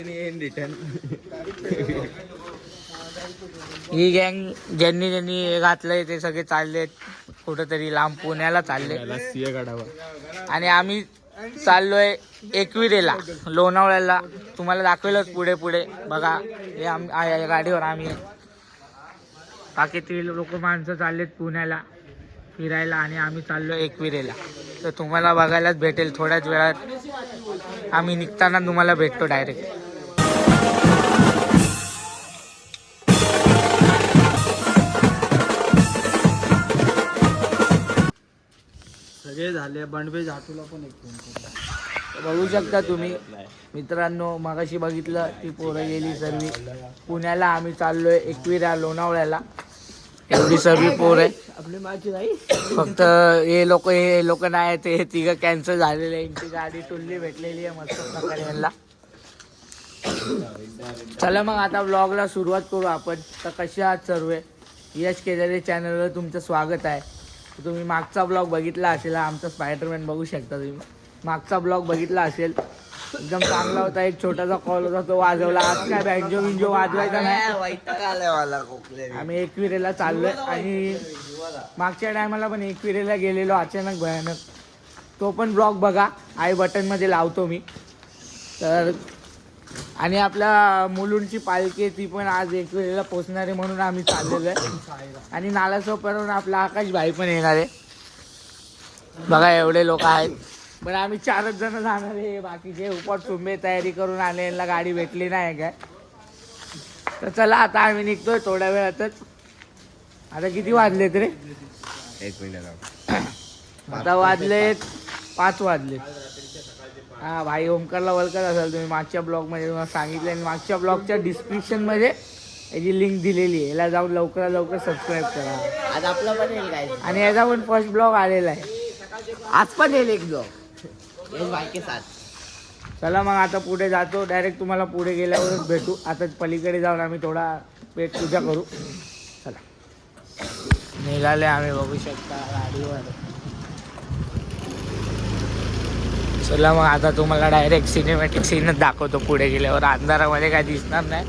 Return ही गँग ज्यांनी ज्यांनी हे घातलंय ते सगळे चाललेत कुठंतरी लांब पुण्याला चालले आणि आम्ही चाललोय एकविरेला लोणावळ्याला. तुम्हाला दाखवेलच पुढे पुढे बघा. हे या गाडीवर आम्ही बाकी ते लोक माणसं चाललेत पुण्याला फिरायला आणि आम्ही चाललो एकविरेला. तर तुम्हाला बघायलाच भेटेल थोड्याच वेळात. आम्ही निघताना तुम्हाला भेटतो डायरेक्ट. सगळे झाले. बंडबे झाटूला पण एक फोन बघू शकता तुम्ही मित्रांनो. मगाशी बघितलं ती पोरं गेली सर्व पुण्याला. आम्ही चाललोय एकविरा लोणावळ्याला. एवढी सर्व पोर आहे आपली माझी नाही. फक्त हे लोक नाही. ते तिघं कॅन्सल झालेले. यांची गाडी टुल्ली भेटलेली आहे मस्त प्रकारे यांना. चला मग आता व्लॉगला सुरुवात करू आपण. तर कसे आहात सर्व. यश केदारे चॅनलवर तुमचं स्वागत आहे. तुम्ही मागचा ब्लॉग बघितला असेल. आमचा स्पायडरमॅन बघू शकता तुम्ही. मागचा ब्लॉग बघितला असेल. एकदम चांगला होता. एक छोटासा कॉल होता तो वाजवला. आज काय बँजो बिंजो वाजवायचा नाही. आम्ही एकविरेला चाललोय आणि मागच्या टायमाला पण एकविरेला गेलेलो अचानक भयानक. तो पण ब्लॉग बघा. आय बटनमध्ये लावतो मी. तर आणि आपल्या मुलुंडची पालखी ती पण आज एकविरेला पोचणार आहे म्हणून आम्ही चाललेलो आहे. आणि नालासोपारून आपला आकाश भाई पण येणार आहे. बघा एवढे लोक आहेत. पण आम्ही 4च जण जाणार आहे. बाकीचे उपट सुंबे तयारी करून आले. यांना गाडी भेटली नाही काय. तर चला आता आम्ही निघतोय थोड्या वेळातच. आता किती वाजलेत रे. 1 मिनिट आता वाजलेत 5 वाजले. हा भाई ओमकारला ओळखत असाल तुम्ही. मागच्या ब्लॉगमध्ये तुम्हाला सांगितलं. आणि मागच्या ब्लॉगच्या डिस्क्रिप्शनमध्ये याची लिंक दिलेली आहे. याला जाऊन लवकरात लवकर सबस्क्राईब करा. आज आपला पण येईल काय. आणि याचा पण फर्स्ट ब्लॉग आलेला आहे. आज पण येईल एक ब्लॉग बायके साथ. चला मग आता पुढे जातो. डायरेक्ट तुम्हाला पुढे गेल्यावरच भेटू. आता पलीकडे जाऊन आम्ही थोडा पेट पूजा करू. चला निघाले आम्ही. बघू शकता गाडीवर. चला मग आता तुम्हाला डायरेक्ट सिनेमॅटिक सीनच दाखवतो. पुढे गेल्यावर अंधारामध्ये काय दिसणार नाही.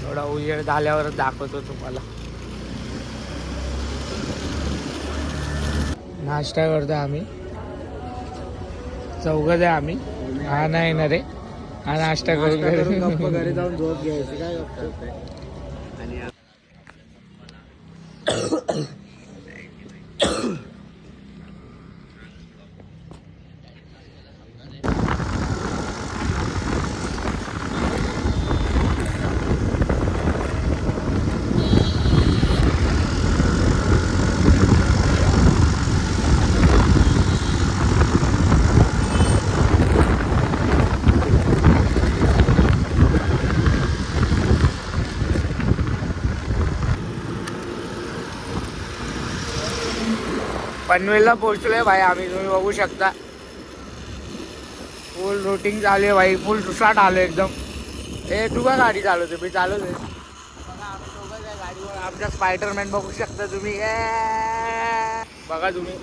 थोडा उजेड झाल्यावरच दाखवतो तुम्हाला. नाश्ता करतो आम्ही. चौघच आहे आम्ही. हा नाही ना रे. हा नाश्ता करून घरी जाऊन झोप घ्यायची काय गप्प. पनवेलला पोहोचलोय भाई आम्ही. तुम्ही बघू शकता फुल रूटिंग चालू आहे भाई. फुल स्टार्ट आलो एकदम. हे तू का गाडी चालवते. मी चालवते. बघा आम्ही दोघंच आहे गाडीवर. आमचा स्पायडरमॅन बघू शकता तुम्ही. बघा तुम्ही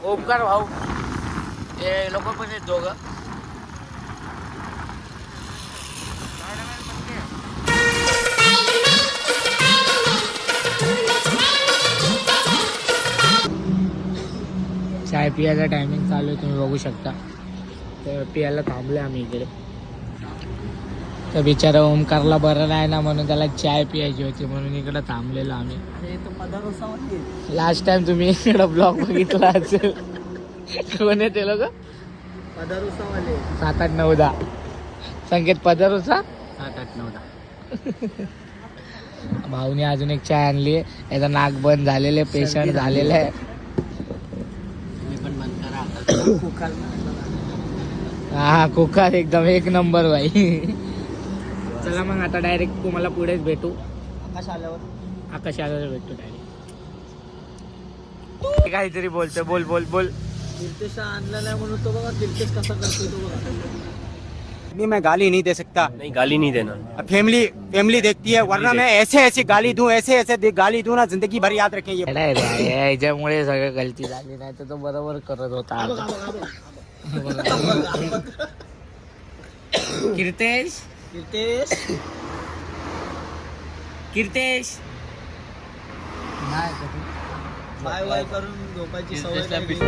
ओमकार भाऊ. हे लोक पण आहेत दोघं. चाय पियाचा टायमिंग चालू आहे. तुम्ही बघू शकता. तर पियाला थांबले आम्ही इकडे. तर बिचारा ओमकारला बरं नाही ना म्हणून त्याला चाय पियायची होती म्हणून इकडे थांबलेलो आम्ही. लास्ट टाइम तुम्ही इकडं ब्लॉग बघितला असेल. कोण आहे ते लोक. 7, 8, 9, 10 संकेत पदारोसा 7, 8, 9, 10. भाऊने अजून एक चाय आणली आहे. याचा नाक बंद झालेले. पेशंट झालेलं आहे. हा कुकार एकदम एक नंबर भाई. चला मग आता डायरेक्ट तुम्हाला पुढेच भेटू. आकाश आल्यावर भेटू डायरेक्ट. काहीतरी बोलतोय. बोल बोल बोल. कीर्तेश आणला नाही म्हणून तो बघा. कीर्तेश कसा करतोय तो बघा. नहीं मैं गाली नहीं दे सकता. नहीं गाली नहीं देना. फैमिली देखती है. वरना मैं ऐसे गाली दूं गाली दूं ना जिंदगी भर याद रखें ये. याच्यामुळे सगळं गलती झाली. नाही तर तो बरोबर करत होता. कीर्तेश कीर्तेश कीर्तेश बाय बाय करून झोपायची सवय लागली.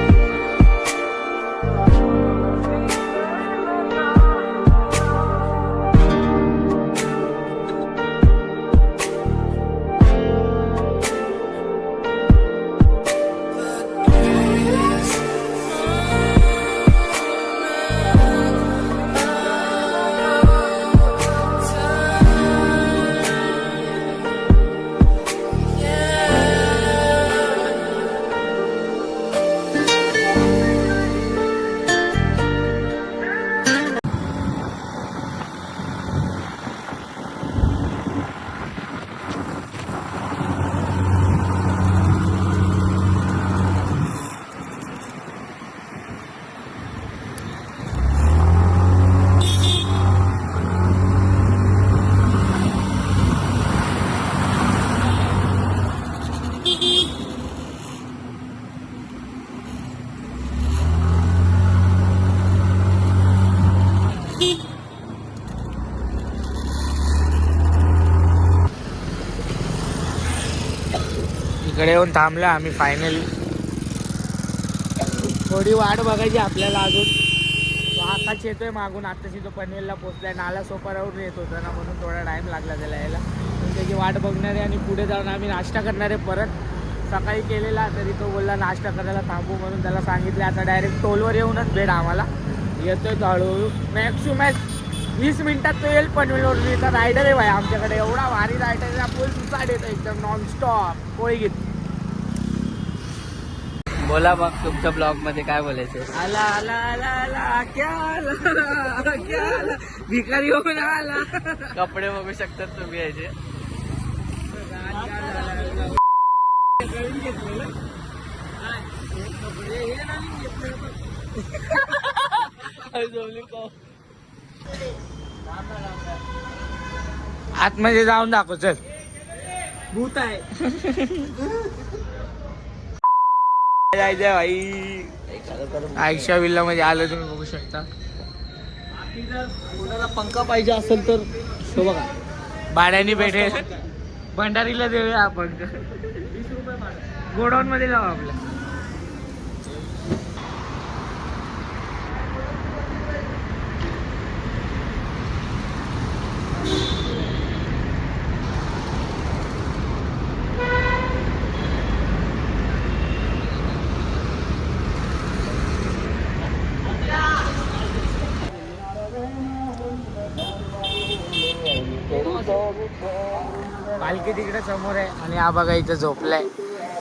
इकडे येऊन थांबलो आम्ही फायनली. थोडी वाट बघायची आपल्याला अजून. तो आकाश येतोय मागून, आत्ताशी तो पनवेलला पोहोचलाय. नाला सोपारावरून येत होता ना, म्हणून थोडा टाइम लागला त्याला यायला. पण त्याची वाट बघणार आहे आणि पुढे जाऊन आम्ही नाश्ता करणार आहे परत. सकाळी केलेला तरी तो बोलला नाश्ता करायला थांबू, म्हणून त्याला सांगितले आता डायरेक्ट टोलवर येऊनच भेट आम्हाला. येतोय तो हळूहळू. मॅक्सिमॅक्स 20 मिनिटात तो येईल पनवेलवरून. इथं रायडर आहे भाई आमच्याकडे, एवढा भारी रायडर आहे. फुल सुसाट येतो एकदम नॉनस्टॉप पोळी घेत. बोला बघ तुमच्या ब्लॉग मध्ये काय बोलायचं. आला आला आला आला क्या आला क्या आला भिकारी होऊन आला. कपडे बघू शकतात तुम्ही याचे. आतमध्ये जाऊन दाखव चल. भूत आहे. जायचंय भाई. आयशा विल्ला मध्ये आलं तुम्ही बघू शकता. कोणाला पंखा पाहिजे असेल तर तो बघा भाड्याने भेटेल. भंडारीला देऊया आपण. 20 रुपये भाडं. गोडाऊन मध्ये जाऊ आपल्या. पालखी तिकडे समोर आहे आणि हा बघा इथं झोपलाय.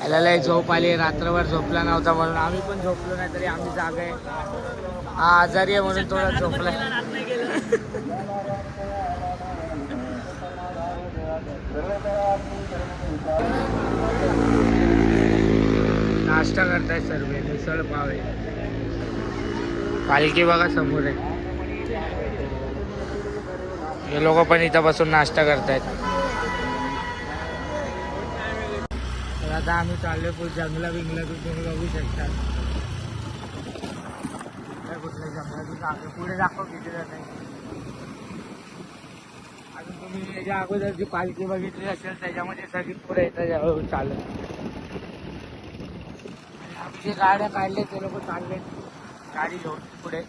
याला लय झोप आली, रात्रभर झोपला नव्हता म्हणून. आम्ही पण झोपलो नाही तरी आम्ही जागा आहे. हा आजारी आहे म्हणून थोडा झोपलाय. नाश्ता करताय सर्व. मिसळ पाव आहे. पालखी बघा समोर आहे. हे लोक पण इथं बसून नाश्ता करतायत. तर आता आम्ही चाललोय फुल जंगला बिंगला. तुम्ही बघू शकता कुठल्या जंगलातून पुढे दाखव किती जात आहे. अजून तुम्ही याच्या अगोदर जी पालखी बघितली असेल त्याच्यामध्ये सगळी पुढे येतात चालत. आम्ही जे गाड्या काढले ते लोक चालले गाडी घेऊन पुढे.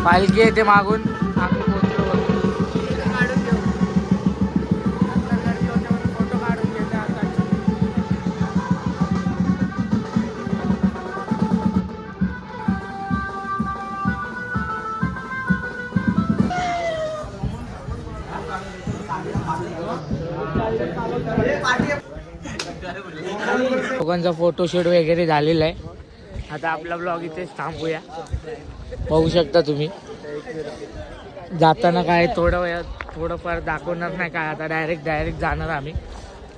पालखी येते मागून आम्ही पोहोचलो बघू. काढून घेऊ आता गर्दी होते म्हणून फोटो काढून घेते आता. लोकांचा फोटोशूट वगैरे झालेला आहे. आता आपला ब्लॉग इथेच थांबूया. बघू शकता तुम्ही जाताना काय थोडंफार दाखवणार नाही काय, आता डायरेक्ट जाणार आम्ही.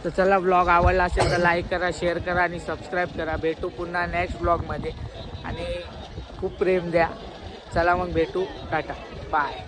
तर चला, ब्लॉग आवडला असेल तर लाईक करा, शेअर करा आणि सबस्क्राईब करा. भेटू पुन्हा नेक्स्ट ब्लॉगमध्ये आणि खूप प्रेम द्या. चला मग भेटू, टाटा, बाय.